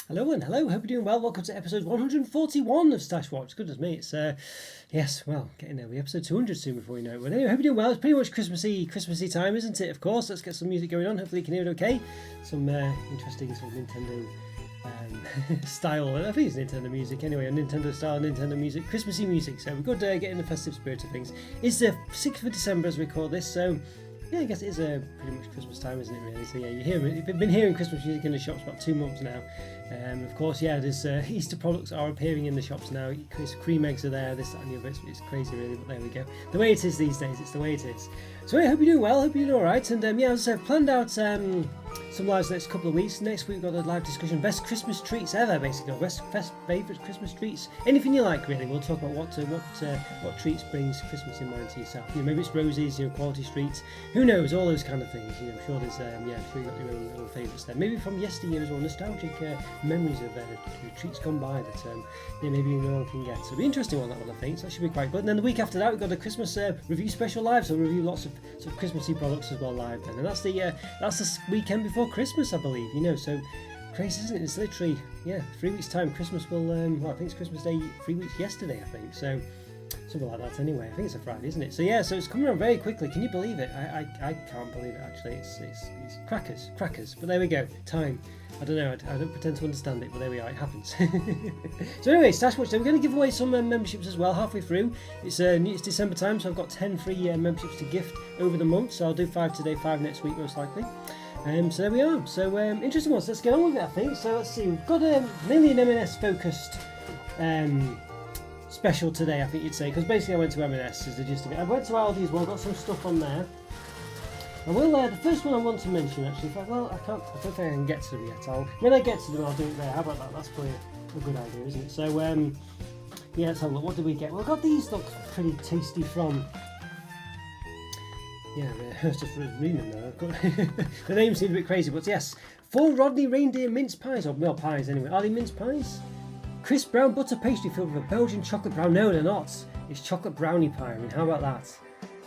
Hello and hello, hope you're doing well. Welcome to episode 141 of Stash Watch. Goodness me, it's yes, well, getting there. We're episode 200 soon before you know it. But anyway, hope you're doing well. It's pretty much Christmassy time, isn't it? Of course, let's get some music going on. Hopefully you can hear it okay. Some interesting sort of Nintendo style. I think it's Nintendo music anyway, Nintendo style, Nintendo music, Christmassy music. So we're good to get in the festive spirit of things. It's the 6th of December as we call this, so yeah, I guess it is pretty much Christmas time, isn't it, really? So yeah, you've been hearing Christmas music in the shops about 2 months now. Of course, yeah, there's Easter products are appearing in the shops now. Cream eggs are there, this, that and the other. It's crazy, really, but there we go. The way it is these days, it's the way it is. So yeah, I hope you're doing well, hope you're doing alright. And yeah, as I said, planned out some lives the next couple of weeks. Next week we've got a live discussion, best Christmas treats ever, basically, or best favourite Christmas treats. Anything you like, really. We'll talk about what treats brings Christmas in mind to yourself. You know, maybe it's roses, quality treats. Who knows? All those kind of things. I'm sure there's I'm sure you've got your own little favourites there. Maybe from yesteryear as well, nostalgic memories of treats gone by that maybe no one can get. So it'll be interesting on that one, I think. So that should be quite good. And then the week after that, we've got a Christmas review special live. So we'll review lots of sort of Christmassy products as well live then. And that's the weekend before Christmas, I believe. So crazy, isn't it? It's literally 3 weeks time. Christmas will I think it's Christmas Day 3 weeks yesterday, I think. So something like that anyway. I think it's a Friday, isn't it? So yeah, so it's coming around very quickly. Can you believe it? I can't believe it, actually. It's crackers. But there we go. Time. I don't know. I don't pretend to understand it, but there we are. It happens. So anyway, Stash Watch. So we're going to give away some memberships as well halfway through. It's December time, so I've got 10 free memberships to gift over the month. So I'll do 5 today, 5 next week, most likely. So there we are. So interesting ones. Let's get on with it, I think. So let's see. We've got mainly an M&S focused special today, I think you'd say, because basically I went to M&S is the gist of it. I went to Aldi as well. Got some stuff on there. I will. The first one I want to mention, actually, I don't think I can get to them yet. When I get to them, I'll do it there. How about that? That's probably a good idea, isn't it? So, yeah, let's have a look. What did we get? Well, I got these. Look pretty tasty from. Yeah, I was just reading them now. The names seem a bit crazy, but yes, 4 Rodney reindeer mince pies, or well, pies anyway. Are they mince pies? Crisp brown butter pastry filled with a Belgian chocolate brown. No, they're not. It's chocolate brownie pie. I mean, how about that?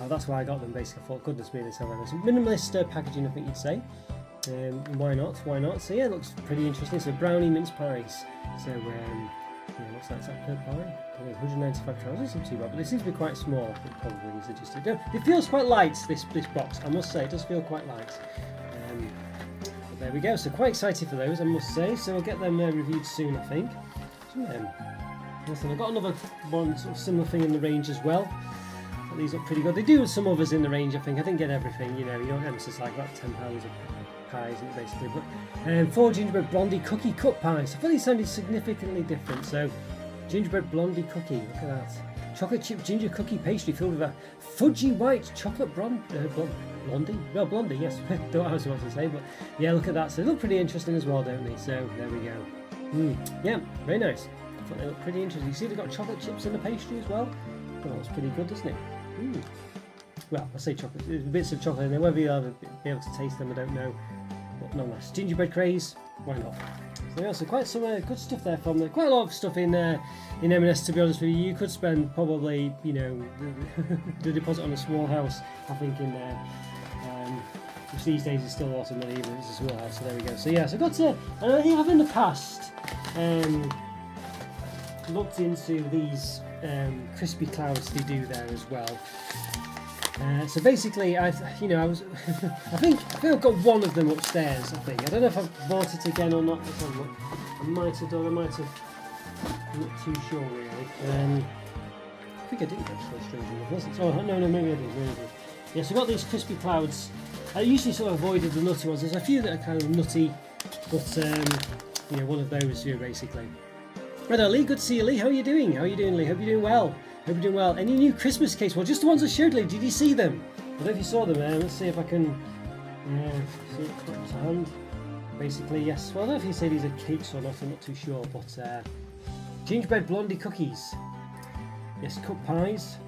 That's why I got them, basically. I thought, goodness me, this is some minimalist packaging, I think you'd say. Why not? So yeah, it looks pretty interesting. So brownie mince pies. So what's that? Is that per pie? 195 calories. Doesn't seem too bad, but it seems to be quite small. Probably is adjusted. It feels quite light. This box, I must say, it does feel quite light. But there we go. So quite excited for those, I must say. So we'll get them reviewed soon, I think. So, listen, I've got another one sort of similar thing in the range as well. These look pretty good. They do some others in the range, I think. I didn't get everything, you don't emphasize like about £10 of pies, basically. But 4 gingerbread blondie cookie cut pies. I thought these sounded significantly different. So, gingerbread blondie cookie, look at that. Chocolate chip ginger cookie pastry filled with a fudgy white chocolate blondie? Well, blondie, yes. Don't know what I was to say, but yeah, look at that. So they look pretty interesting as well, don't they? So, there we go. Yeah, very nice. I thought they look pretty interesting. You see they've got chocolate chips in the pastry as well? Well, that's pretty good, doesn't it? Well, I say chocolate. There's bits of chocolate in there. Whether you'll be able to taste them, I don't know. But nonetheless, gingerbread craze, why not? So yeah, so quite some good stuff there from there. Quite a lot of stuff in M&S, to be honest with you. You could spend probably, the deposit on a small house, I think, in there. Which these days is still a lot of money, even if it's a small house. So there we go. So yeah, so I got to. And I have in the past looked into these. Crispy clouds they do there as well. So basically, I think I've got one of them upstairs. I don't know if I've bought it again or not. Let's have a look. I might have done. I'm not too sure really. I think I did actually. Strangely enough, wasn't it? Oh no, maybe I did. Yeah, so I got these crispy clouds. I usually sort of avoided the nutty ones. There's a few that are kind of nutty, but one of those here basically. Right, Lee, good to see you, Lee. How are you doing? Lee? Hope you're doing well. Any new Christmas cakes? Well, just the ones I showed, Lee. Did you see them? I don't know if you saw them. Let's see if I can see it put to hand. Basically, yes. Well, I don't know if you say these are cakes or not. I'm not too sure. But gingerbread blondie cookies. Yes, cut pies.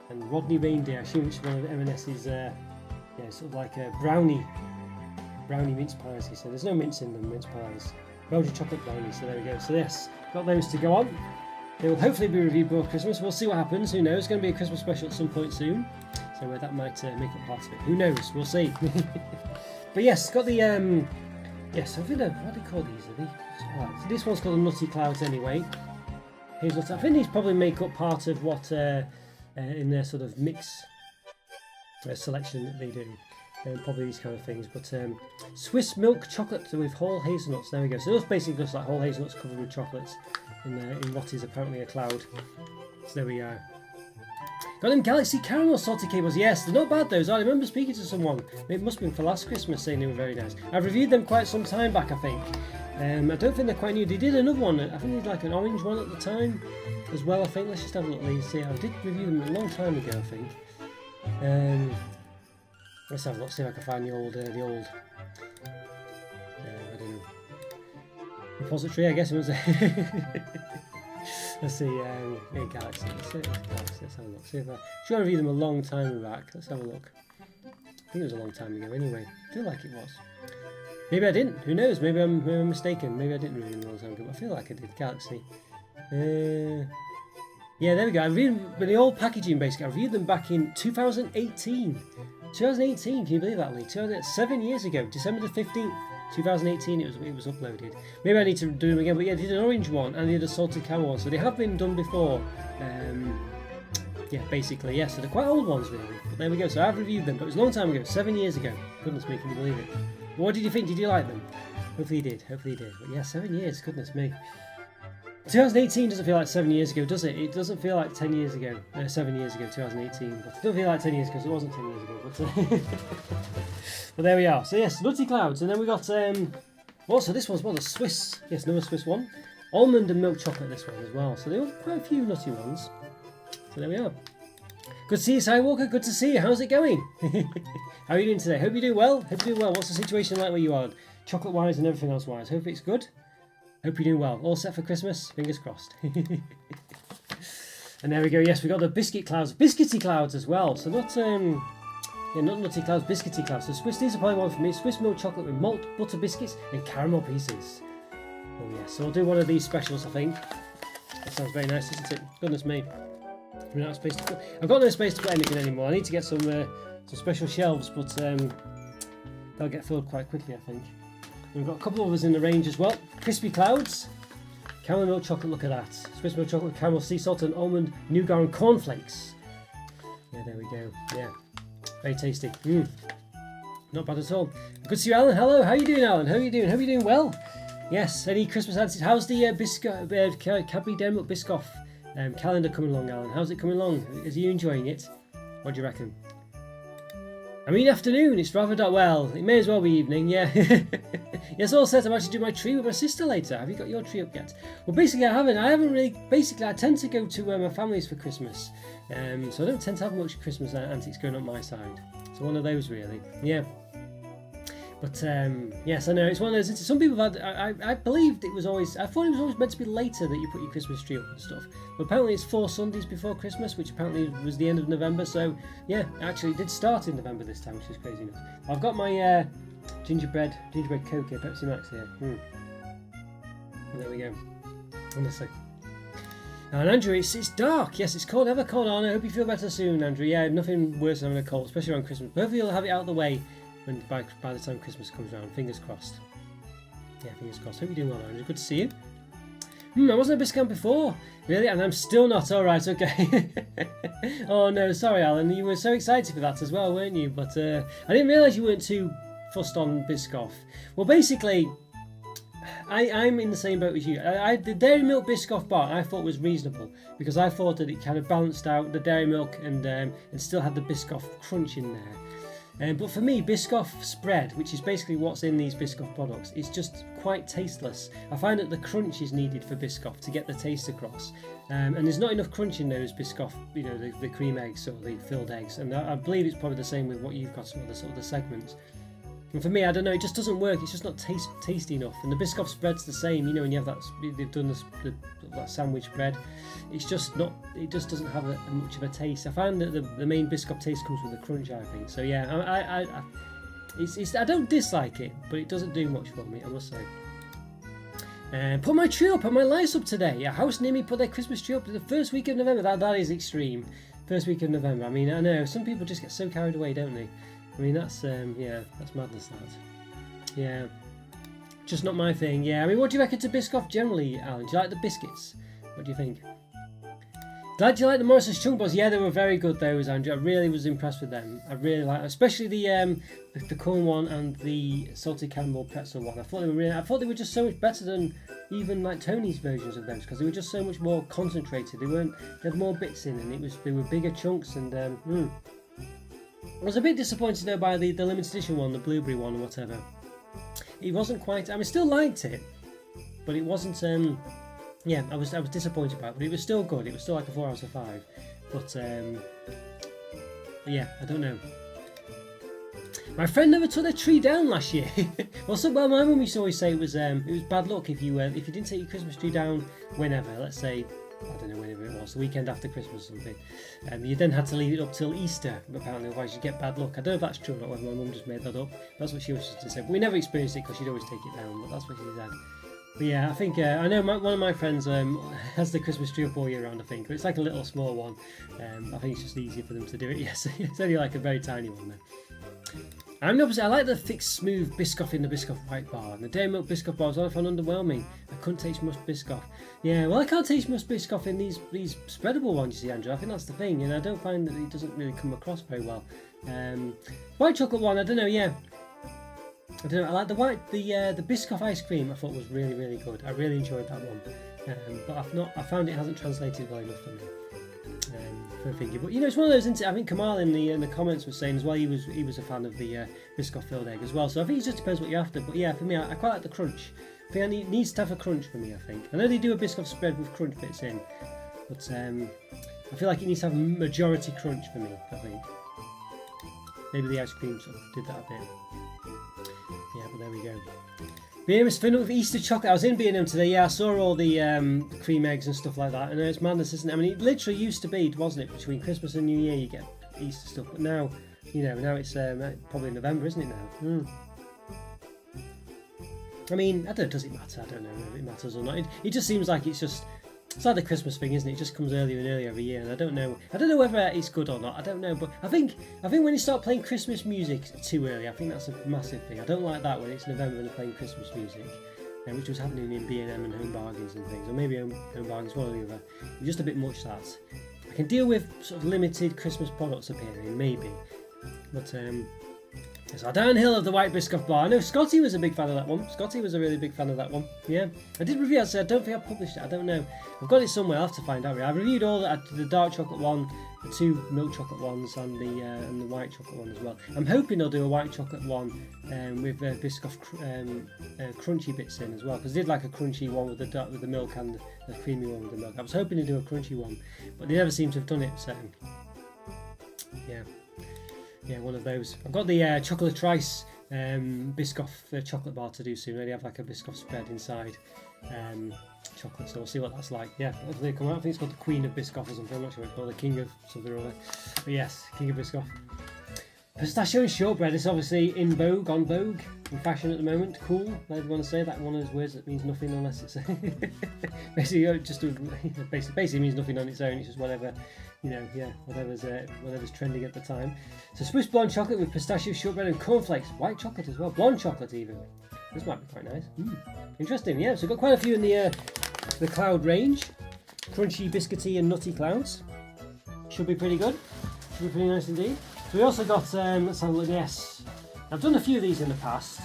And Rodney reindeer. I assume which one of M&S's, sort of like a brownie mince pies, he said. There's no mince in them, mince pies. Belgian chocolate brownies, so there we go. So yes, got those to go on. They will hopefully be reviewed before Christmas. We'll see what happens. Who knows? It's going to be a Christmas special at some point soon. So that might make up part of it. Who knows? We'll see. But yes, got the Yes, I think what do they call these? Are they? Right, so this one's called the Nutty Clouds anyway. Hazelnut. I think these probably make up part of what in their sort of mix selection that they do. Probably these kind of things. But Swiss milk chocolate with whole hazelnuts. There we go. So those basically just like whole hazelnuts covered with chocolates in what is apparently a cloud. So there we are. Got them Galaxy Caramel salted cables. Yes, they're not bad those. I remember speaking to someone. It must have been for last Christmas saying they were very nice. I've reviewed them quite some time back, I think. I don't think they're quite new. They did another one. I think they did like an orange one at the time as well, I think. Let's just have a look and see. I did review them a long time ago, I think. Let's have a look, see if I can find the old I don't know, repository, I guess it was. Let's see, yeah, Galaxy. Let's have a look. See if I should review them a long time back. Let's have a look. I think it was a long time ago anyway. I feel like it was. Maybe I didn't. Who knows? Maybe I'm mistaken. Maybe I didn't review them a long time ago. But I feel like I did. Galaxy. Yeah, there we go. I reviewed the old packaging basically. I reviewed them back in 2018. 2018, can you believe that, Lee? 7 years ago, December the 15th, 2018, it was uploaded. Maybe I need to do them again, but yeah, they did an orange one and they did a salted caramel one, so they have been done before. Yeah, basically, yeah, so they're quite old ones really. But there we go, so I've reviewed them, but it was a long time ago, 7 years ago. Goodness me, can you believe it? But what did you think? Did you like them? Hopefully you did, But yeah, 7 years, goodness me. 2018 doesn't feel like 7 years ago, does it? It doesn't feel like 10 years ago, 7 years ago, 2018. But it doesn't feel like 10 years because it wasn't 10 years ago. But, but there we are. So yes, Nutty Clouds, and then we got also this one's a Swiss. Yes, another Swiss one. Almond and milk chocolate. This one as well. So there were quite a few nutty ones. So there we are. Good to see you, Skywalker. Good to see you. How's it going? How are you doing today? Hope you're doing well. Hope you're doing well. What's the situation like where you are? Chocolate wise and everything else wise. Hope it's good. Hope you're doing well. All set for Christmas? Fingers crossed. And there we go. Yes, we got the biscuity clouds as well. So not not nutty clouds, biscuity clouds. So Swiss, these are probably one for me. Swiss milk chocolate with malt, butter biscuits, and caramel pieces. Oh yes. So we'll do one of these specials, I think. That sounds very nice, isn't it? Goodness me. I've got no space to put anything anymore. I need to get some special shelves, but they'll get filled quite quickly, I think. We've got a couple of others in the range as well. Crispy Clouds, caramel milk chocolate, look at that. Swiss milk chocolate, caramel sea salt and almond, nougat and cornflakes. Yeah, there we go. Yeah, very tasty. Not bad at all. Good to see you, Alan. Hello, how are you doing, Alan? How are you doing? Hope you're doing well. Yes, any Christmas answers? How's the Cadbury Dairy Milk Biscoff calendar coming along, Alan? How's it coming along? Is you enjoying it? What do you reckon? I mean afternoon, it's rather dark. Well, it may as well be evening, yeah. Yes, all set. I'm actually doing my tree with my sister later. Have you got your tree up yet? Well, basically I haven't really, I tend to go to my family's for Christmas. So I don't tend to have much Christmas antiques going on my side. So one of those really, yeah. But yes, I know, it's one of those, some people have had, I believed it was always, I thought it was always meant to be later that you put your Christmas tree up and stuff. But apparently it's 4 Sundays before Christmas, which apparently was the end of November, so yeah, actually it did start in November this time, which is crazy enough. I've got my gingerbread Coke here, Pepsi Max here. And there we go, honestly. And Andrew, it's dark. Yes, it's cold, ever cold on. I hope you feel better soon, Andrew. Yeah, nothing worse than having a cold, especially around Christmas. But hopefully you'll have it out of the way when by the time Christmas comes around. Fingers crossed. Yeah, fingers crossed. Hope you're doing well, Andrew. Good to see you. I wasn't a Biscamp before. Really? And I'm still not. Alright, okay. Oh no, sorry Alan. You were so excited for that as well, weren't you? But I didn't realise you weren't too fussed on Biscoff. Well, basically, I'm in the same boat as you. The Dairy Milk Biscoff bar I thought was reasonable because I thought that it kind of balanced out the dairy milk and still had the Biscoff crunch in there. But for me, Biscoff spread, which is basically what's in these Biscoff products, is just quite tasteless. I find that the crunch is needed for Biscoff to get the taste across. And there's not enough crunch in those Biscoff, you know, the cream eggs or the filled eggs. And I believe it's probably the same with what you've got, some of the sort of the segments. And for me, I don't know, it just doesn't work. It's just not tasty enough. And the Biscoff spread's the same, you know, when you have that, they've done that sandwich bread. It's just not, it just doesn't have much of a taste. I find that the main Biscoff taste comes with the crunch, I think. So yeah, I don't dislike it, but it doesn't do much for me, I must say. Put my tree up, put my lights up today. A house near me put their Christmas tree up the first week of November. That is extreme. First week of November. I mean, I know some people just get so carried away, don't they? I mean, that's yeah, that's madness, that. Yeah. Just not my thing. Yeah, I mean, what do you reckon to Biscoff generally, Alan? Do you like the biscuits? What do you think? Do you like the Morrison's Chunk Balls? Yeah, they were very good, those, Andrew. I really was impressed with them. I really like, especially the corn one and the salted caramel pretzel one. I thought they were just so much better than even like Tony's versions of those, because they were just so much more concentrated. They had more bits in, and they were bigger chunks. And I was a bit disappointed though by the limited edition one, the blueberry one or whatever. It wasn't quite. I mean, still liked it, but it wasn't. Yeah, I was disappointed by it, but it was still good. It was still like a 4 out of 5. But yeah, I don't know. My friend never took their tree down last year. Well, my mum used to always say it was bad luck if you didn't take your Christmas tree down whenever. Let's say, I don't know, whenever it was, the weekend after Christmas or something. You then had to leave it up till Easter, apparently, otherwise you'd get bad luck. I don't know if that's true or not, whether my mum just made that up. That's what she always used to say. But we never experienced it because she'd always take it down, but that's what she said. But yeah, I think I know one of my friends has the Christmas tree up all year round. I think, but it's like a little small one. I think it's just easier for them to do it. Yes, it's only like a very tiny one then. I'm the opposite. I like the thick, smooth Biscoff in the Biscoff white bar. And the dairy milk Biscoff bars I found underwhelming. I couldn't taste much Biscoff. Yeah, well, I can't taste much Biscoff in these spreadable ones. You see, Andrew. I think that's the thing, and I don't find that it doesn't really come across very well. White chocolate one, I don't know. Yeah. I don't know. I like the Biscoff ice cream. I thought was really, really good. I really enjoyed that one, but I found it hasn't translated well enough for me. For a figure, but it's one of those. Isn't it? I think Kamal in the comments was saying as well. He was a fan of the Biscoff filled egg as well. So I think it just depends what you're after. But yeah, for me, I quite like the crunch. I think it needs to have a crunch for me. I think. I know they do a Biscoff spread with crunch bits in, but I feel like it needs to have a majority crunch for me. I think maybe the ice cream sort of did that a bit. Yeah, but there we go. B&M is filling up with Easter chocolate. I was in B&M today. Yeah, I saw all the cream eggs and stuff like that. And it's madness, isn't it? I mean, it literally used to be, wasn't it? Between Christmas and New Year, you get Easter stuff. But now, now it's probably November, isn't it now? I mean, I don't know. Does it matter? I don't know if it matters or not. It just seems like it's like the Christmas thing, isn't it? It just comes earlier and earlier every year, and I don't know whether it's good or not. I don't know, but I think when you start playing Christmas music too early, I think that's a massive thing. I don't like that when it's November and they're playing Christmas music, which was happening in B&M and Home Bargains and things, or maybe Home Bargains, one or the other. Just a bit much that. I can deal with sort of limited Christmas products appearing, maybe, but it's our downhill of the white Biscoff bar. I know Scotty was a big fan of that one. Scotty was a really big fan of that one. Yeah, I did review it. I don't think I published it. I don't know. I've got it somewhere. I'll have to find out. I reviewed all the dark chocolate one, the 2 milk chocolate ones, and the white chocolate one as well. I'm hoping they'll do a white chocolate one with Biscoff crunchy bits in as well, because they did like a crunchy one with the milk and the creamy one with the milk. I was hoping to do a crunchy one, but they never seem to have done it. So yeah. Yeah, one of those. I've got the chocolate trice Biscoff chocolate bar to do soon. They have like a Biscoff spread inside chocolate, so we'll see what that's like. Yeah, hopefully they come out. I think it's called the Queen of Biscoff or something. I'm not sure what it's called, the King of something or other. But yes, King of Biscoff. Pistachio and shortbread is obviously in fashion at the moment. Cool, whatever you want to say. That one of those words that means nothing unless it's basically means nothing on its own. It's just whatever. Whatever's trending at the time. So Swiss blonde chocolate with pistachio, shortbread and cornflakes. White chocolate as well. Blonde chocolate even. This might be quite nice. Interesting, yeah. So we've got quite a few in the cloud range. Crunchy, biscuity and nutty clouds. Should be pretty good. Should be pretty nice indeed. So we also got, let's have a look, yes. I've done a few of these in the past.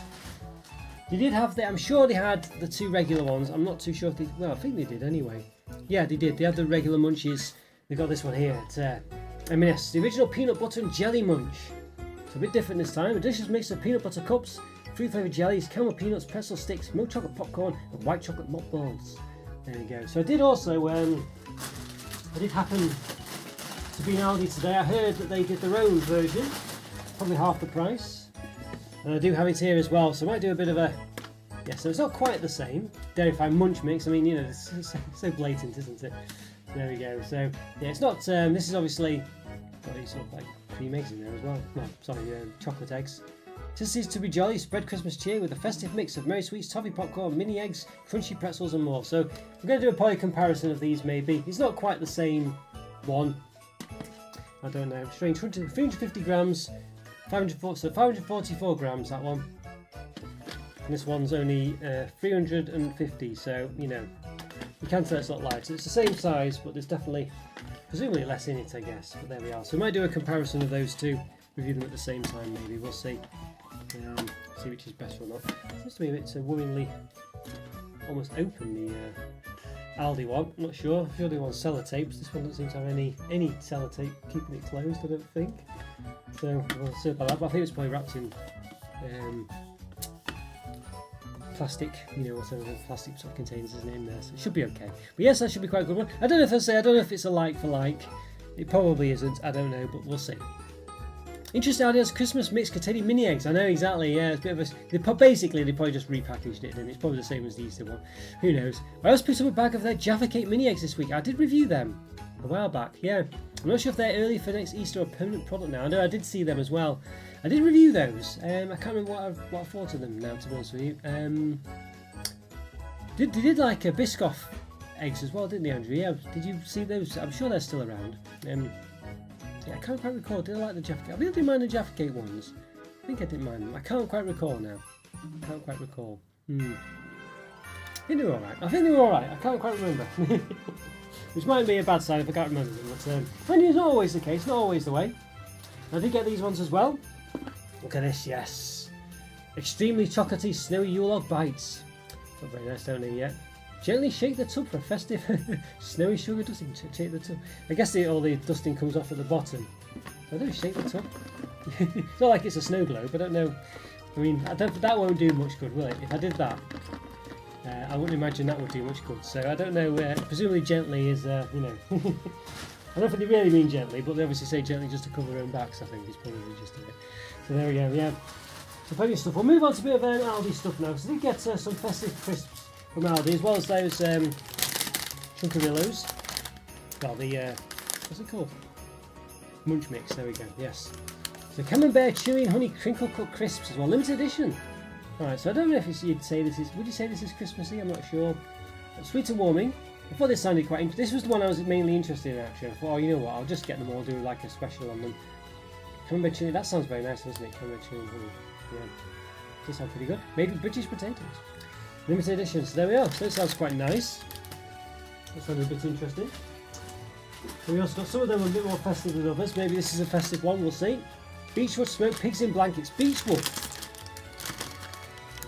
They did have I'm sure they had the 2 regular ones. I'm not too sure if I think they did anyway. Yeah, they did. They had the regular munchies. We've got this one here. It's M&S, the original peanut butter and jelly munch. It's a bit different this time. A delicious mix of peanut butter cups, fruit flavoured jellies, caramel peanuts, pretzel sticks, milk chocolate popcorn, and white chocolate malt balls. There we go. So I did also, I did happen to be in Aldi today. I heard that they did their own version, probably half the price. And I do have it here as well, so I might do a bit of a... Yeah, so it's not quite the same. Dairy Fine munch mix. I mean, it's so blatant, isn't it? There we go. So yeah, it's not. This is obviously got these sort of like cream eggs in there as well. No, sorry, chocolate eggs. This is to be jolly, spread Christmas cheer with a festive mix of merry sweets, toffee popcorn, mini eggs, crunchy pretzels, and more. So we're going to do a probably comparison of these. Maybe it's not quite the same one. I don't know. Strange. 350 grams, 544 grams. That one. And this one's only 350, so you know you can tell it's not light. So it's the same size, but there's definitely presumably less in it, I guess. But there we are. So we might do a comparison of those two, review them at the same time. Maybe we'll see. See which is better or not. It seems to be a bit worryingly almost open, the Aldi one. I'm not sure. The other one's sellotapes. This one doesn't seem to have any sellotape keeping it closed, I don't think. So we'll see about that. But I think it's probably wrapped in plastic, you know, whatever the plastic sort of contains his name there. So it should be okay. But yes, that should be quite a good one. I don't know if it's a like for like. It probably isn't. I don't know, but we'll see. Interesting ideas, Christmas mix containing mini eggs. I know exactly, yeah, it's a bit of a... Basically, they probably just repackaged it, and it's probably the same as the Easter one. Who knows? I also picked up a bag of their Jaffa Cake mini eggs this week. I did review them a while back, yeah. I'm not sure if they're early for next Easter or a permanent product now. I know I did see them as well. I did review those. I can't remember what I thought of them now, to be honest with you. They did like a Biscoff eggs as well, didn't they, Andrew? Yeah, did you see those? I'm sure they're still around. Yeah, I can't quite recall. Did I like the Jaffa Cake? I really didn't mind the Jaffa Cake ones. I think I didn't mind them. I can't quite recall now. I can't quite recall. I think they were alright. I can't quite remember. Which might be a bad sign if I can't remember them. But it's not always the case, not always the way. I did get these ones as well. Look at this, yes. Extremely chocolatey snowy Yule log bites. Not very nice, don't they yet? Gently shake the tub for a festive snowy sugar dusting. Shake the tub. I guess all the dusting comes off at the bottom. I don't shake the tub. It's not like it's a snow globe. I don't know. I mean, that won't do much good, will it? If I did that, I wouldn't imagine that would do much good. So I don't know. Presumably gently is, you know. I don't think they really mean gently, but they obviously say gently just to cover their own backs. I think is probably just it. So there we go. Yeah. So plenty of stuff. We'll move on to a bit of Aldi stuff now. So I did get some festive crisps from Aldi, as well as those Chunkarillos. Well, the what's it called? Munch mix. There we go. Yes. So Camembert chewy and honey crinkle cut crisps as well, limited edition. All right. So I don't know if you'd say this is. Would you say this is Christmassy? I'm not sure. But sweet and warming. I thought this sounded quite interesting. This was the one I was mainly interested in, actually. I thought, oh, you know what? I'll just get them all, do like a special on them. Camembert chili. That sounds very nice, doesn't it? Camembert chili and honey. Yeah. Does sound pretty good. Maybe British potatoes. Limited edition, so there we are. So it sounds quite nice. That sounds a bit interesting. So we also got some of them a bit more festive than others. Maybe this is a festive one, we'll see. Beechwood smoked pigs in blankets. Beechwood!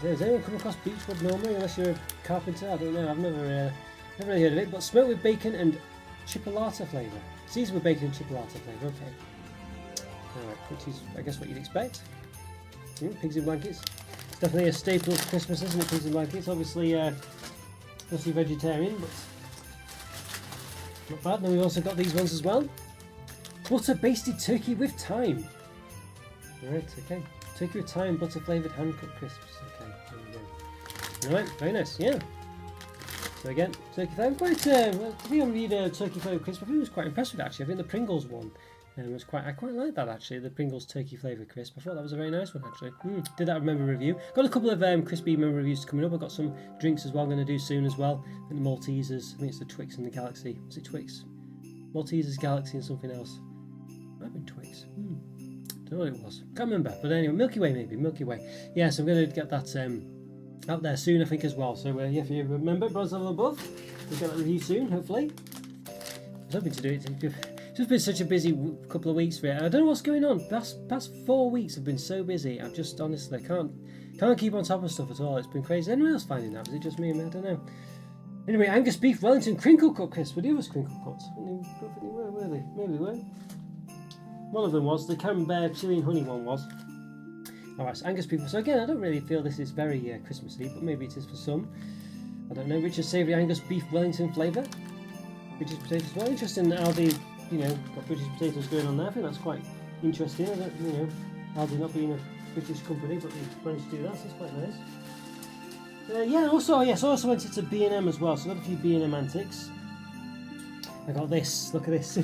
Has anyone come across beechwood normally, unless you're a carpenter? I don't know, I've never really heard of it. But smoked with bacon and chipolata flavour. Seasoned with bacon and chipolata flavour, okay. Alright, which is, I guess, what you'd expect. Pigs in blankets. It's definitely a staple of Christmas, isn't it? Pigs in blankets. Obviously, mostly vegetarian, but not bad. Then we've also got these ones as well. Butter basted turkey with thyme. Right, okay. Turkey with thyme, butter flavoured hand cut crisps. Okay, there we go. Alright, very nice, yeah. So again, turkey flavour. I think I'm reading a turkey flavoured crisp. I think I was quite impressed with it, actually. I think the Pringles one. I quite like that, actually, the Pringles turkey flavour crisp. I thought that was a very nice one, actually. Did that member review. Got a couple of crispy member reviews coming up. I've got some drinks as well I'm going to do soon as well. I think the Maltesers, I think it's the Twix and the Galaxy. Is it Twix? Maltesers, Galaxy and something else. Might have been Twix. Don't know what it was. Can't remember. But anyway, Milky Way maybe. Milky Way. Yeah, so I'm going to get that out there soon, I think, as well. So yeah, if you remember, Bronze Level Above, we'll get that review soon, hopefully. I was hoping to do it. It's just been such a busy couple of weeks for it. I don't know what's going on. Past 4 weeks have been so busy. I've just honestly can't keep on top of stuff at all. It's been crazy. Anyone else finding that? Was it just me? I don't know. Anyway, Angus beef Wellington crinkle cut crisps. Were the others crinkle cuts? Were they? Maybe they were. One of them was. The Camembert chili and honey one was. Alright, so Angus beef. So again, I don't really feel this is very Christmassy, but maybe it is for some. I don't know. Richard savoury Angus beef Wellington flavour. British potatoes. Well, interesting that Aldi, got British potatoes going on there. I think that's quite interesting. I don't, Aldi not being a British company, but they managed to do that, so it's quite nice. Yeah, also, yes, I also went into B&M as well, so I got a few B&M antics. I got this, look at this.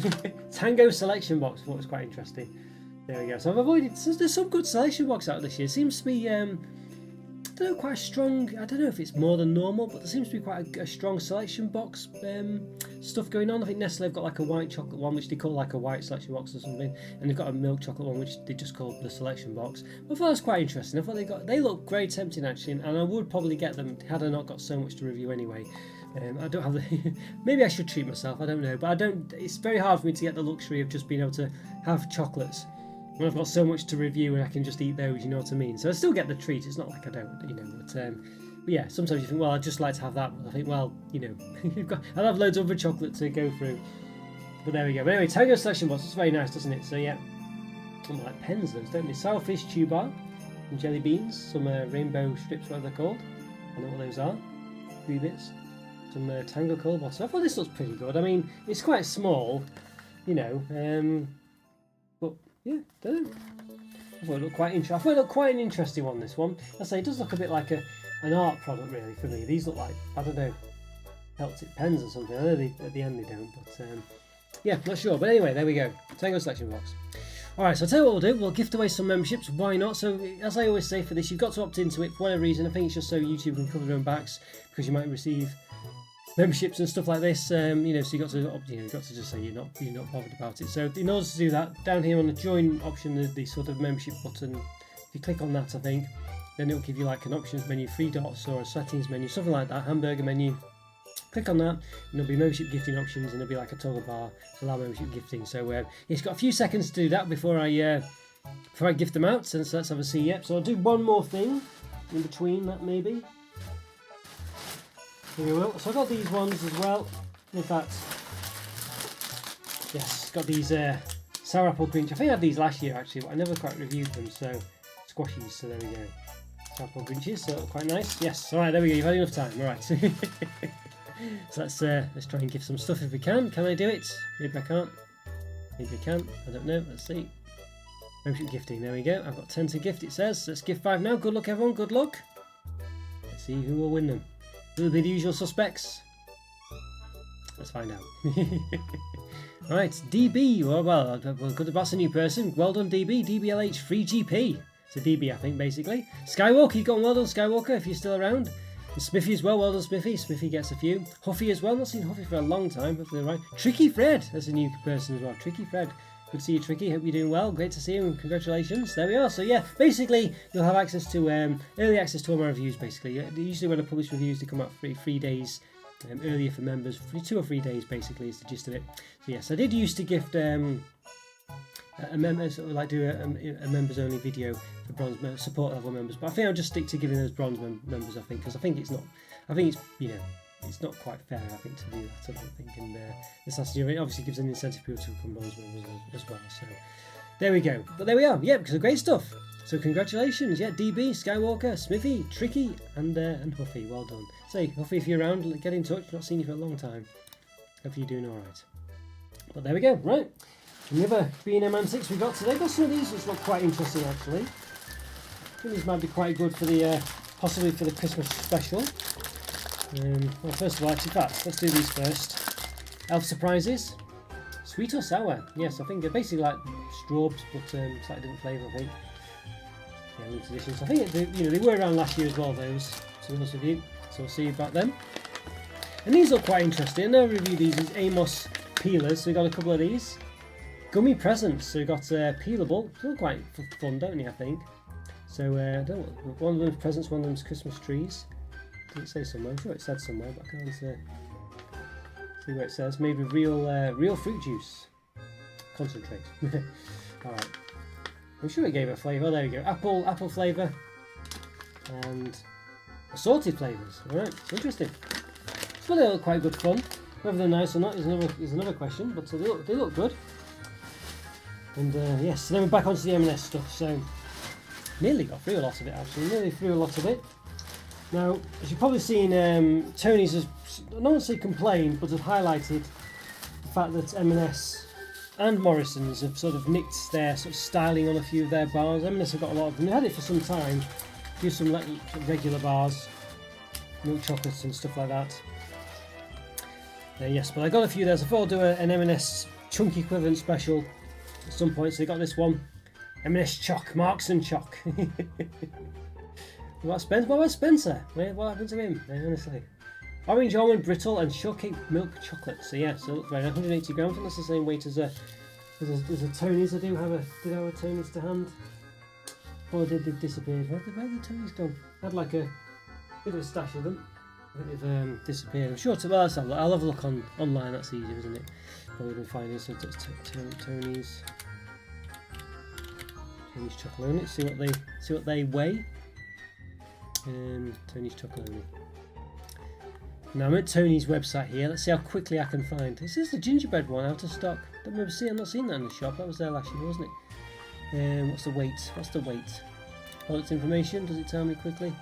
Tango selection box, I thought it was quite interesting. There we go. So I've avoided, there's some good selection box out this year. It seems to be, I don't don't know, quite a strong, I don't know if it's more than normal, but there seems to be quite a strong selection box stuff going on. I think Nestle have got like a white chocolate one, which they call like a white selection box or something, and they've got a milk chocolate one, which they just call the selection box. But I thought that's quite interesting. I thought they look very tempting actually, and I would probably get them had I not got so much to review anyway. I don't have the maybe I should treat myself, I don't know, but I don't. It's very hard for me to get the luxury of just being able to have chocolates when I've got so much to review and I can just eat those, you know what I mean? So I still get the treat, it's not like I don't, you know, but yeah, sometimes you think, well, I'd just like to have that, but I think, well, you know, I'll have loads of other chocolate to go through. But there we go. But anyway, Tango selection box, it's very nice, doesn't it? So yeah, some like pens those, don't they? Sour fish chew bar, some jelly beans, some rainbow strips, whatever they're called. I know what those are. 3 bits. Some Tango cola bottle. I thought this looks pretty good. I mean, it's quite small, you know, but yeah, don't know. I thought it looked quite interesting. I thought it looked quite an interesting one. This one, I say, it does look a bit like an art product, really, for me. These look like, I don't know, Celtic pens or something. I know at the end they don't, but yeah, not sure. But anyway, there we go. Tango selection box. Alright, so I'll tell you what we'll do. We'll gift away some memberships. Why not? So, as I always say for this, you've got to opt into it for whatever reason. I think it's just so YouTube can cover their own backs, because you might receive memberships and stuff like this, you know, so you got to, you know, you've got to just say you're not bothered about it. So in order to do that, down here on the join option, the sort of membership button, if you click on that, I think, then it'll give you like an options menu, 3 dots, or a settings menu, something like that, hamburger menu. Click on that, and there'll be membership gifting options, and there'll be like a toggle bar to allow membership gifting. So it's got a few seconds to do that before I gift them out. So let's have a see. Yep. So I'll do one more thing in between that, maybe. Here we will. So I got these ones as well. In fact, yes, got these sour apple green. I think I had these last year actually, but I never quite reviewed them. So squashies. So there we go. Sour apple green cheese. So quite nice. Yes. All right. There we go. You've had enough time. All right. So let's try and gift some stuff if we can. Can I do it? Maybe I can't. Maybe I can. I don't know. Let's see. Membership gifting. There we go. I've got 10 to gift. It says. Let's gift 5 now. Good luck, everyone. Good luck. Let's see who will win them. Will it be the usual suspects? Let's find out. Right, DB. Well, good. That's a new person. Well done, DB. DBLH free GP. It's a DB, I think, basically. Skywalker, you got one. Well done, Skywalker, if you're still around. And Smithy as well. Well done, Smithy. Smithy gets a few. Huffy as well. Not seen Huffy for a long time. Hopefully, right. Tricky Fred. That's a new person as well. Tricky Fred. Good to see you, Tricky. Hope you're doing well. Great to see you, and congratulations. There we are. So yeah, basically you'll have access to early access to all my reviews. Basically, usually when I publish reviews, they come out 3 days earlier for members. 2 or 3 days, basically, is the gist of it. So yes, I did used to gift a member, sort of like do a members only video for bronze support level members. But I think I'll just stick to giving those bronze members. I think because I think it's not. I think it's, you know, it's not quite fair, I think, to do that. I don't think, and this has to do. It obviously gives an incentive for people to become bronze members as well. So there we go. But there we are. Yeah, because of great stuff. So congratulations. Yeah, DB, Skywalker, Smithy, Tricky, and Huffy. Well done. Say, Huffy, if you're around, get in touch. Not seen you for a long time. Hope you're doing all right. But there we go. Right. And the other B&M antics we got today. Got some of these which look quite interesting actually. I think these might be quite good for the possibly for the Christmas special. Well, first of all, actually, let's do these first. Elf surprises, sweet or sour? Yes, I think they're basically like straws, but slightly different flavour. I think. Yeah, limited editions. I think they were around last year as well. Those, to be honest with you. So we'll see about them. And these look quite interesting. I know I reviewed these as Amos peelers, so we got a couple of these. Gummy presents, so we got peelable. They look quite fun, don't they? I think. So I don't know, one of them's presents, one of them's Christmas trees. Did it say somewhere? I'm sure it said somewhere, but I can't see where it says. Maybe real fruit juice. Concentrate. Alright. I'm sure it gave a flavour. Oh, there we go. Apple flavour. And assorted flavours. Alright, it's interesting. So they look quite good fun. Whether they're nice or not is another question, but they look good. And yes, so then we're back onto the M&S stuff. So nearly got through a lot of it actually. Nearly through a lot of it. Now, as you've probably seen, Tony's has not only complained, but have highlighted the fact that M&S and Morrison's have sort of nicked their sort of styling on a few of their bars. M&S have got a lot of them. They had it for some time. Do some like regular bars, milk chocolates and stuff like that. Yes, but I got a few there. So I thought I'll do an M&S chunky equivalent special at some point. So they got this one, M&S Choc, Marks and Choc. What about Spencer? What happened to him? Honestly. Orange almond brittle and shortcake milk chocolate. So yeah, so look, 180 grams. I think that's the same weight as a Tony's. I did have a Tony's to hand. Oh, they've disappeared. Where the Tony's gone? I had like a bit of a stash of them. I think they've disappeared. I'm sure. Well, I'll have a look online. That's easier, isn't it? Probably can find it. So it's Tony's chocolate. See what they weigh. Tony's chocolate. Now I'm at Tony's website here. Let's see how quickly I can find. This is the gingerbread one out of stock. I've not seen that in the shop. That was there last year, wasn't it? What's the weight? Product information. Does it tell me quickly?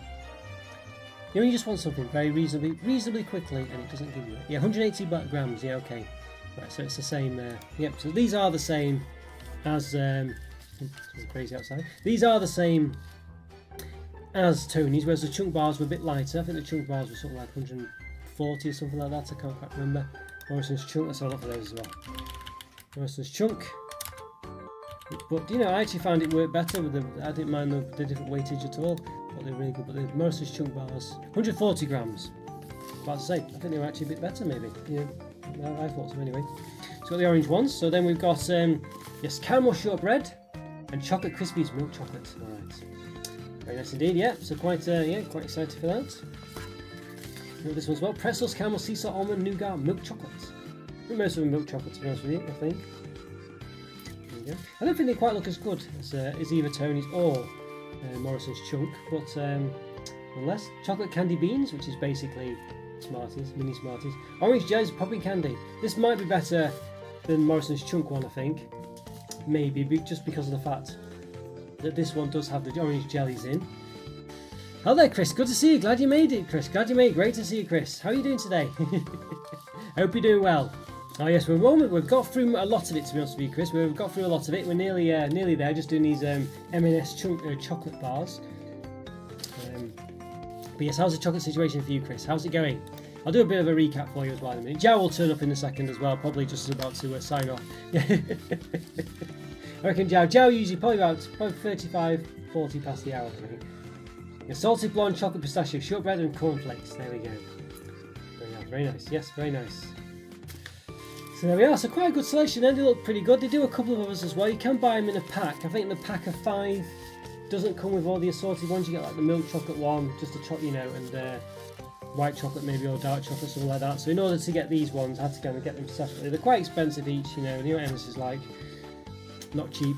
You know, you just want something very reasonably quickly, and it doesn't give you it. Yeah, 180 grams. Yeah, okay. Right, so it's the same. Yep. So these are the same as. It's crazy outside. These are the same as Tony's, whereas the chunk bars were a bit lighter. I think the chunk bars were sort of like 140 or something like that. I can't quite remember. Morrison's chunk. Let's have a look for those as well. Morrison's chunk. But you know, I actually found it worked better with I didn't mind the different weightage at all. But they're really good. But the Morrison's chunk bars, 140 grams. About to say, I think they were actually a bit better, maybe. Yeah, I thought so anyway. So got the orange ones. So then we've got yes, caramel shortbread and chocolate crispies milk chocolate. All right, very nice indeed. Yeah, so quite excited for that. This one's well, pretzels, caramel, sea salt, almond, nougat, milk chocolate. I think most of them milk chocolate, to be honest with you. I think. There you go. I don't think they quite look as good as either Tony's or Morrison's chunk, but unless chocolate candy beans, which is basically Smarties, mini Smarties. Orange jellies, popping candy. This might be better than Morrison's chunk one, I think. Maybe just because of the fact that this one does have the orange jellies in. Hello there, Chris. Good to see you. Glad you made it, Chris. Glad you made it. Great to see you, Chris. How are you doing today? Hope you're doing well. Oh yes, we've got through a lot of it, to be honest with you, Chris. We've got through a lot of it. We're nearly there. Just doing these M&S chocolate bars. But yes, how's the chocolate situation for you, Chris? How's it going? I'll do a bit of a recap for you as well in a minute. Jow will turn up in a second as well, probably just about to sign off. I reckon Jow usually probably 35, 40 past the hour, I think. Yeah, salted blonde chocolate pistachio, shortbread and cornflakes. There we go. Very nice. Yes, very nice. So there we are. So quite a good selection. Then they look pretty good. They do a couple of others as well. You can buy them in a pack. I think the pack of 5 doesn't come with all the assorted ones. You get like the milk chocolate one, just a chocolate, and white chocolate maybe, or dark chocolate, something like that. So in order to get these ones, I had to kind of get them separately. They're quite expensive each, you know what M&S is like. Not cheap.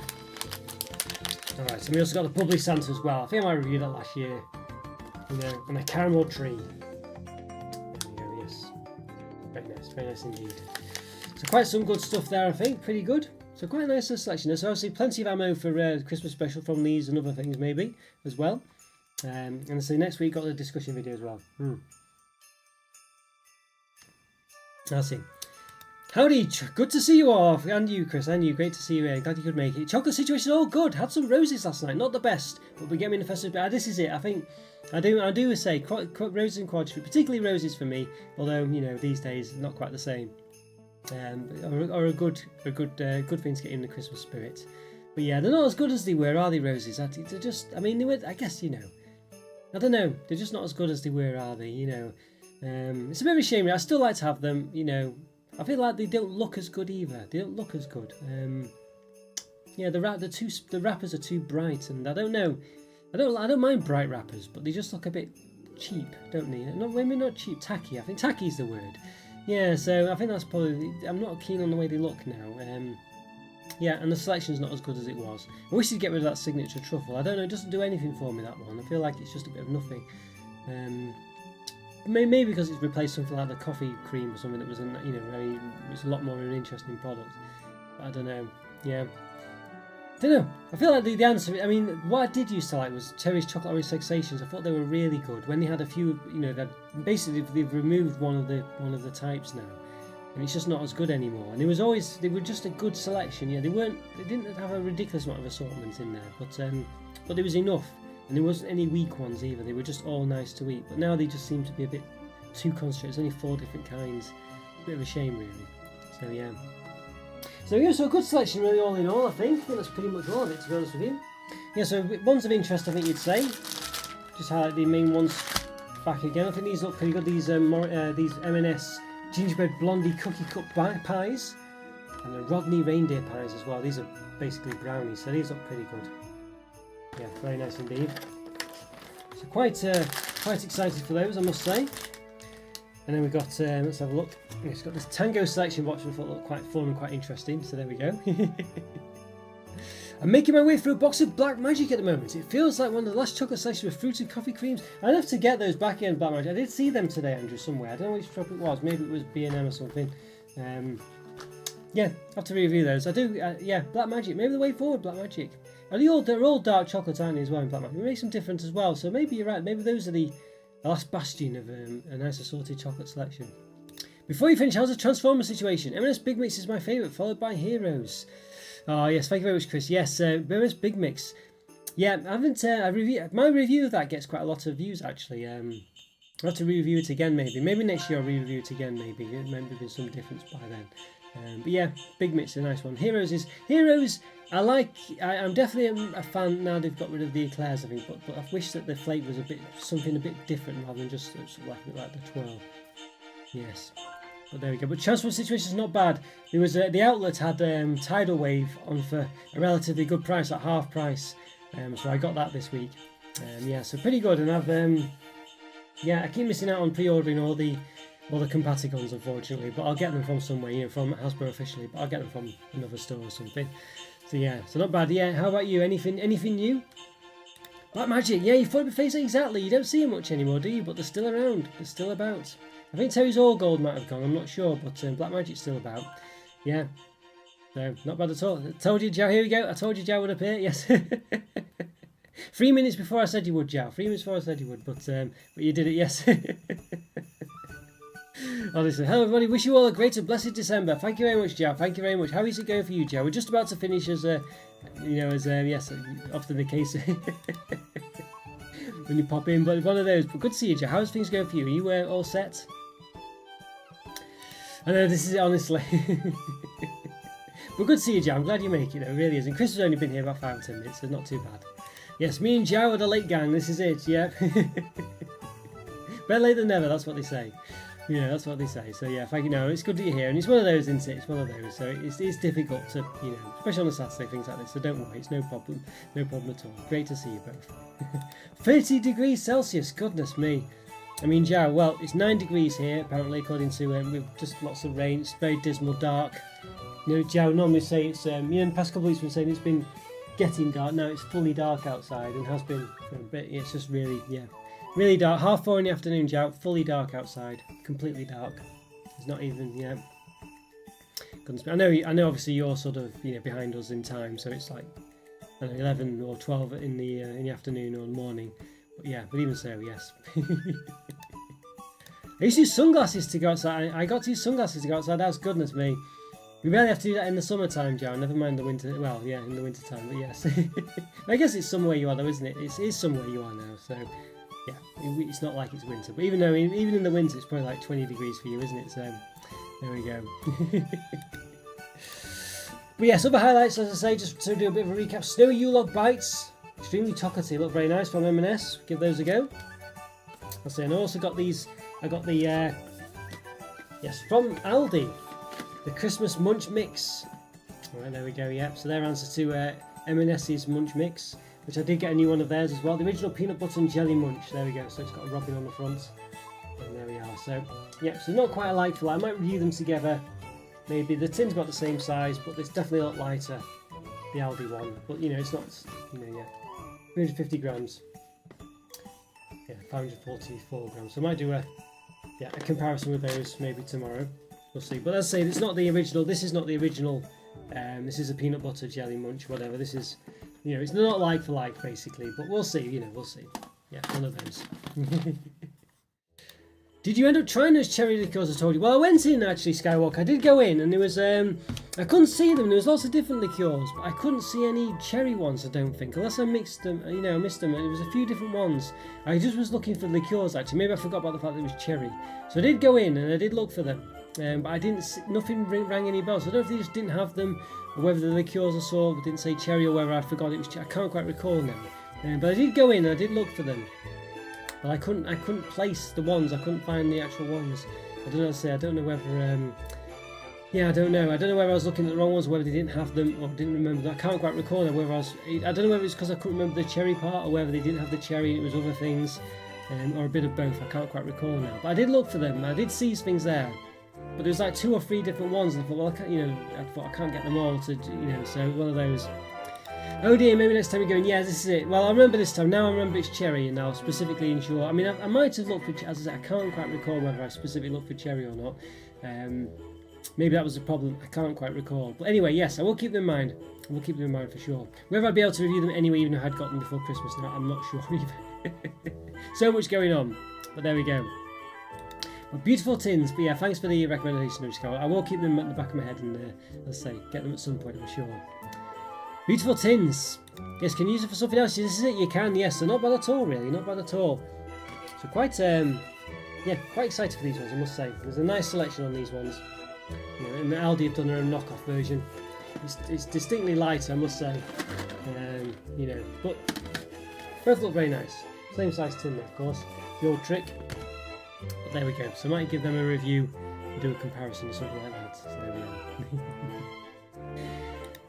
Alright, so we also got the bubbly Santa as well. I think I might reviewed that last year. And a caramel tree. There we go, yes. Very nice indeed. So quite some good stuff there, I think. Pretty good. So quite a nice selection. There's obviously plenty of ammo for Christmas special from these and other things maybe as well. And so next week got the discussion video as well. I'll see. Howdy, good to see you all, and you, Chris, and you. Great to see you here. Glad you could make it. Chocolate situation all good. Had some roses last night, not the best, but we get me in the festive. This is it. I think I do say roses and quadruples, particularly roses for me. Although these days not quite the same. Are a good thing to get in the Christmas spirit. But yeah, they're not as good as they were, are they, roses? They're just, they were. I guess I don't know. They're just not as good as they were, are they? It's a bit of a shame. I still like to have them. I feel like they don't look as good either. They don't look as good. The wrappers are too bright, and I don't know. I don't mind bright wrappers, but they just look a bit cheap, don't they? Maybe not cheap, tacky. I think tacky is the word. Yeah, so I think that's probably. I'm not keen on the way they look now. And the selection's not as good as it was. I wish they'd get rid of that signature truffle. I don't know. It doesn't do anything for me, that one. I feel like it's just a bit of nothing. Maybe because it's replaced something like the coffee cream or something that was it's a lot more of an interesting product. But I don't know. Yeah. I don't know. I feel like the answer. What I did used to like was Terry's chocolate orange sensations. I thought they were really good. When they had a few, they've removed one of the types now, and it's just not as good anymore. And they were just a good selection. Yeah, they didn't have a ridiculous amount of assortment in there, but there was enough. And there wasn't any weak ones either. They were just all nice to eat. But now they just seem to be a bit too concentrated. There's only 4 different kinds. A bit of a shame, really. So yeah. So a good selection, really, all in all. I think that's pretty much all of it, to be honest with you. Yeah. So ones of interest, I think you'd say. Just highlight the main ones back again. I think these look pretty good. These M&S gingerbread blondie cookie cup pies and the Rodney reindeer pies as well. These are basically brownies, so these look pretty good. Yeah, very nice indeed. So quite excited for those, I must say. And then we've got, let's have a look. It's got this Tango selection box, which I thought looked quite fun and quite interesting. So there we go. I'm making my way through a box of Black Magic at the moment. It feels like one of the last chocolate selections with fruits and coffee creams. I'd have to get those back again, Black Magic. I did see them today, Andrew, somewhere. I don't know which shop it was. Maybe it was B&M or something. Yeah, I have to review those. I do, yeah, Black Magic. Maybe the way forward, Black Magic. They're all dark chocolate, aren't they, as well in Black Magic? It makes them different as well. So maybe you're right. Maybe those are the last bastion of a nice assorted chocolate selection. Before you finish, how's the Transformer situation? M&S Big Mix is my favourite, followed by Heroes. Oh yes, thank you very much, Chris. Yes, M&S Big Mix. Yeah, I haven't. My review of that gets quite a lot of views actually. I'll have to review it again maybe. Maybe next year I'll review it again maybe. It might have been some difference by then. But yeah, Big Mix is a nice one. Heroes. I'm definitely a fan now they've got rid of the eclairs, I think. But I wish that the flake was something a bit different rather than just sort of like a bit like the twirl. Yes. But there we go. But transport situation is not bad. There was the outlet had Tidal Wave on for a relatively good price, at half price. So I got that this week. Yeah, so pretty good. And I've I keep missing out on pre-ordering all the Compaticons, unfortunately. But I'll get them from somewhere, from Hasbro officially. But I'll get them from another store or something. So yeah, so not bad. Yeah, how about you? Anything new? Black Magic. Yeah, you thought my face exactly. You don't see them much anymore, do you? But they're still around. They're still about. I think Terry's All Gold might have gone, I'm not sure, but Black Magic's still about. Yeah, so not bad at all. I told you, Joe, here we go. I told you Joe would appear, yes. 3 minutes before I said you would, Joe. 3 minutes before I said you would, but you did it, yes. Honestly, hello everybody. Wish you all a great and blessed December. Thank you very much, Joe. Thank you very much. How is it going for you, Joe? We're just about to finish as yes, often the case. When you pop in, but one of those. But good to see you, Joe. How's things going for you? Are you all set? I know this is it, honestly. But good to see you, Joe. I'm glad you make it, though. It really is. And Chris has only been here about 5 or 10 minutes, so not too bad. Yes, me and Joe are the late gang. This is it, yeah. Better late than never, that's what they say. Yeah, that's what they say. So yeah, thank you. No, it's good that you're here, and it's one of those, isn't it? It's one of those. So it's difficult to, especially on a Saturday, things like this. So don't worry, it's no problem at all. Great to see you both. 30 degrees Celsius. Goodness me. I mean, Joe. Well, it's 9 degrees here apparently, according to with just lots of rain. It's very dismal, dark. Joe normally say it's the past couple of weeks we've been saying it's been getting dark. Now it's fully dark outside and has been for a bit. It's just really really dark. 4:30 in the afternoon, Joe. Fully dark outside. Completely dark. It's not even, Goodness me. I know. Obviously, you're sort of, behind us in time, so it's like 11 or 12 in the afternoon or morning. But even so, yes. I used to use sunglasses to go outside. I got to use sunglasses to go outside. That was goodness me. We barely have to do that in the summertime, Joe. Never mind the winter. Well, yeah, in the winter time. But yes, I guess it's somewhere you are, though, isn't it? It is somewhere you are now. So. Yeah, it's not like it's winter, but even in the winter it's probably like 20 degrees for you, isn't it? So there we go. But yes, other highlights, as I say, just to do a bit of a recap. Snowy U-Log Bites, extremely chocolatey, look very nice from M&S. Give those a go. I'll say, and I also got these. I got the from Aldi, the Christmas Munch Mix. All right, there we go. Yep. So their answer to M&S's Munch Mix. Which I did get a new one of theirs as well. The original peanut butter and jelly munch. There we go. So it's got a robin on the front. And there we are. So, so not quite alike for like. I might review them together. Maybe the tin's about the same size, but it's definitely a lot lighter. The Aldi one. But, it's not, 350 grams. Yeah, 544 grams. So I might do a comparison with those maybe tomorrow. We'll see. But as I say, it's not the original. This is not the original. This is a peanut butter jelly munch, whatever. This is... it's not like for like, basically, but we'll see, we'll see. Yeah, one of those. Did you end up trying those cherry liqueurs I told you? Well, I went in, actually, Skywalker. I did go in, and there was, I couldn't see them. There was lots of different liqueurs, but I couldn't see any cherry ones, I don't think. Unless I mixed them, I missed them. There was a few different ones. I just was looking for liqueurs, actually. Maybe I forgot about the fact that it was cherry. So I did go in, and I did look for them. But I didn't see, nothing rang any bells. I don't know if they just didn't have them, or whether the liqueurs I saw didn't say cherry, or whether I forgot it was cherry. I can't quite recall now. But I did go in and I did look for them. Well, I couldn't place the ones. I couldn't find the actual ones. I don't know. I don't know whether. Yeah, I don't know. I don't know whether I was looking at the wrong ones, whether they didn't have them, or didn't remember them. I can't quite recall now whether I don't know whether it's because I couldn't remember the cherry part, or whether they didn't have the cherry and it was other things, or a bit of both. I can't quite recall now. But I did look for them. I did see things there. But there was like 2 or 3 different ones, and I thought, well, I can't get them all to, so one of those. Oh dear, maybe next time you're going, yeah, this is it. Well, I remember this time. Now I remember it's cherry, and I'll specifically ensure. I mean, I might have looked for, as I said, I can't quite recall whether I specifically looked for cherry or not. Maybe that was the problem. I can't quite recall. But anyway, yes, I will keep them in mind. I will keep them in mind for sure. Whether I'd be able to review them anyway, even if I had got them before Christmas, now I'm not sure either. So much going on. But there we go. Well, beautiful tins. But yeah, thanks for the recommendation, Chocolo. I will keep them at the back of my head and, let's say, get them at some point, I'm sure. Beautiful tins. Yes, can you use it for something else? This is it, you can, yes. They're not bad at all, really. Not bad at all. So quite, yeah, quite excited for these ones, I must say. There's a nice selection on these ones. And Aldi have done their own knockoff version. It's distinctly lighter, I must say. But both look very nice. Same size tin, of course. The old trick. But there we go. So I might give them a review and do a comparison or something like that. So there we are.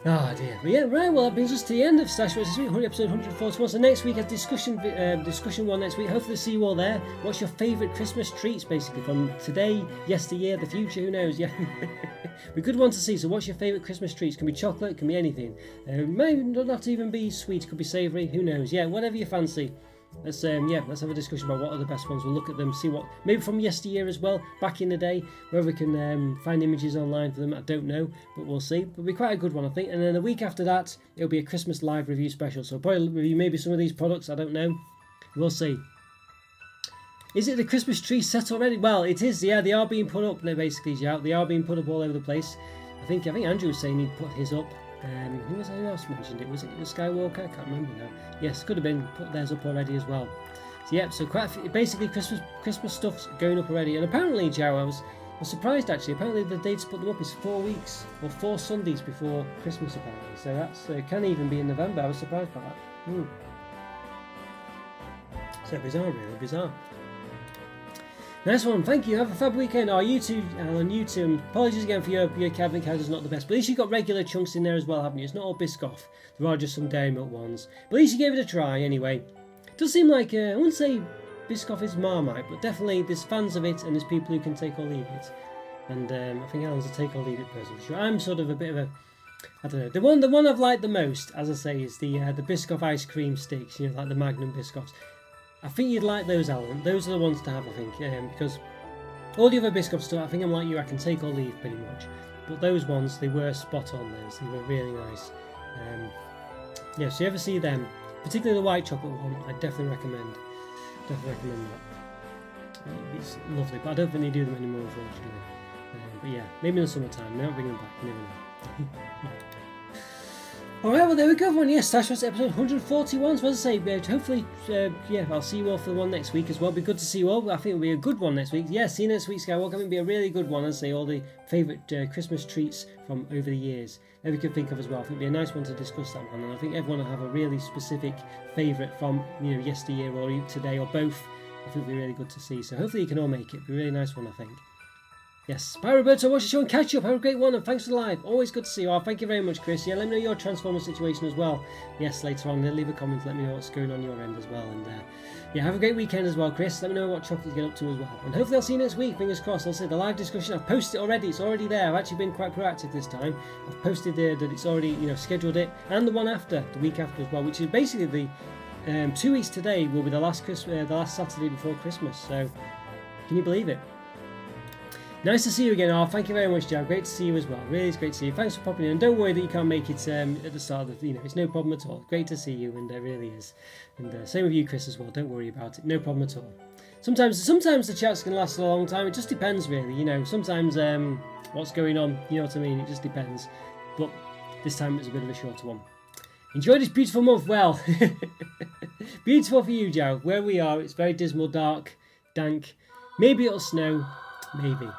Oh dear. But yeah, right, well that brings us to the end of Stash Watch this week, episode 141. So next week, a discussion one next week. Hopefully see you all there. What's your favourite Christmas treats, basically, from today, yesteryear, the future, who knows, yeah. Be a good one to see. So what's your favourite Christmas treats? Can be chocolate, can be anything. May not even be sweet, could be savoury, who knows. Yeah, whatever you fancy. Let's have a discussion about what are the best ones. We'll look at them, see what, maybe from yesteryear as well, back in the day, whether we can find images online for them, I don't know, but we'll see. It'll be quite a good one, I think. And then the week after that, it'll be a Christmas live review special, so I'll probably review maybe some of these products, I don't know. We'll see. Is it the Christmas tree set already? Well, it is, yeah, they are being put up, no, basically, yeah, they are being put up all over the place. I think Andrew was saying he'd put his up. Who else mentioned it? Was it Skywalker? I can't remember now. Yes, could have been put theirs up already as well. So yeah, so quite basically Christmas stuff's going up already. And apparently, Joe, I was surprised actually. Apparently the date to put them up is 4 weeks or 4 Sundays before Christmas apparently. So that's can even be in November. I was surprised by that. So bizarre, really bizarre. Nice one, thank you. Have a fab weekend. You too, Alan, you too. Apologies again for your cabinet character's not the best, but at least you've got regular chunks in there as well, haven't you? It's not all Biscoff. There are just some Dairy Milk ones. But at least you gave it a try anyway. It does seem like, I wouldn't say Biscoff is Marmite, but definitely there's fans of it and there's people who can take or leave it. And I think Alan's a take or leave it person for sure. I'm sort of a bit of a, I don't know. The one I've liked the most, as I say, is the Biscoff ice cream sticks, like the Magnum Biscoffs. I think you'd like those, Alan. Those are the ones to have, I think, because all the other Biscoff stuff, I think I'm like you, I can take or leave pretty much. But those ones, they were spot on, those. They were really nice. Yeah, so you ever see them, particularly the white chocolate one, I definitely recommend. Definitely recommend that. It's lovely, but I don't think they do them anymore, unfortunately. But yeah, maybe in the summertime. They don't bring them back, you never know. Alright, well there we go everyone, yes, Stash Watch episode 141, so as I say, hopefully, I'll see you all for the one next week as well. It'll be good to see you all, I think it'll be a good one next week. Yeah, see you next week, Skywalker. It'll be a really good one, as I say, all the favourite Christmas treats from over the years that we could think of as well. I think it'll be a nice one to discuss that one, and I think everyone will have a really specific favourite from, yesteryear or today or both. I think it'll be really good to see, so hopefully you can all make it. It'll be a really nice one, I think. Yes, bye Roberto, watch the show and catch you up. Have a great one and thanks for the live. Always good to see you all. Thank you very much, Chris. Yeah, let me know your Transformer situation as well. Yes, later on, leave a comment, let me know what's going on your end as well. And yeah, have a great weekend as well, Chris. Let me know what Chocolate's get up to as well. And hopefully I'll see you next week, fingers crossed. I'll say the live discussion, I've posted it already, it's already there. I've actually been quite proactive this time. I've posted that it's already, scheduled it. And the one after, the week after as well, which is basically the 2 weeks today will be the last Saturday before Christmas. So, can you believe it? Nice to see you again. Thank you very much, Joe. Great to see you as well. Really is great to see you. Thanks for popping in. And don't worry that you can't make it at the start of the, it's no problem at all. Great to see you, and it really is. And same with you, Chris, as well. Don't worry about it. No problem at all. Sometimes the chats can last a long time. It just depends, really. Sometimes what's going on. You know what I mean? It just depends. But this time it's a bit of a shorter one. Enjoy this beautiful month. Well, beautiful for you, Joe. Where we are, it's very dismal, dark, dank. Maybe it'll snow. Maybe.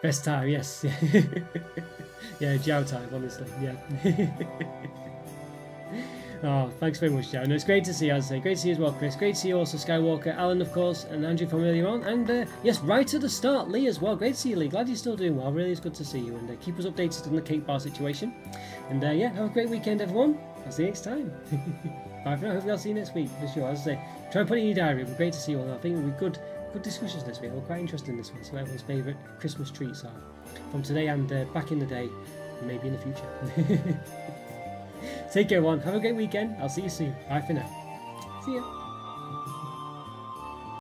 Best time, yes. Yeah, Jow time, honestly, yeah. Oh, thanks very much, Joe. No, it's great to see you, as I say. Great to see you as well, Chris. Great to see you also, Skywalker, Alan, of course, and Andrew from earlier on. And yes, right at the start, Lee as well. Great to see you, Lee. Glad you're still doing well. Really is good to see you. And keep us updated on the cake bar situation. And yeah, have a great weekend, everyone. I'll see you next time. Bye for now. Hopefully I'll see you next week, for sure. As I say, try and put it in your diary. It was great to see you all. I think it'll be good discussions this week. We're quite interested in this one. So everyone's favourite Christmas treats are from today and back in the day, and maybe in the future. Take care, everyone. Have a great weekend. I'll see you soon. Bye for now. See ya.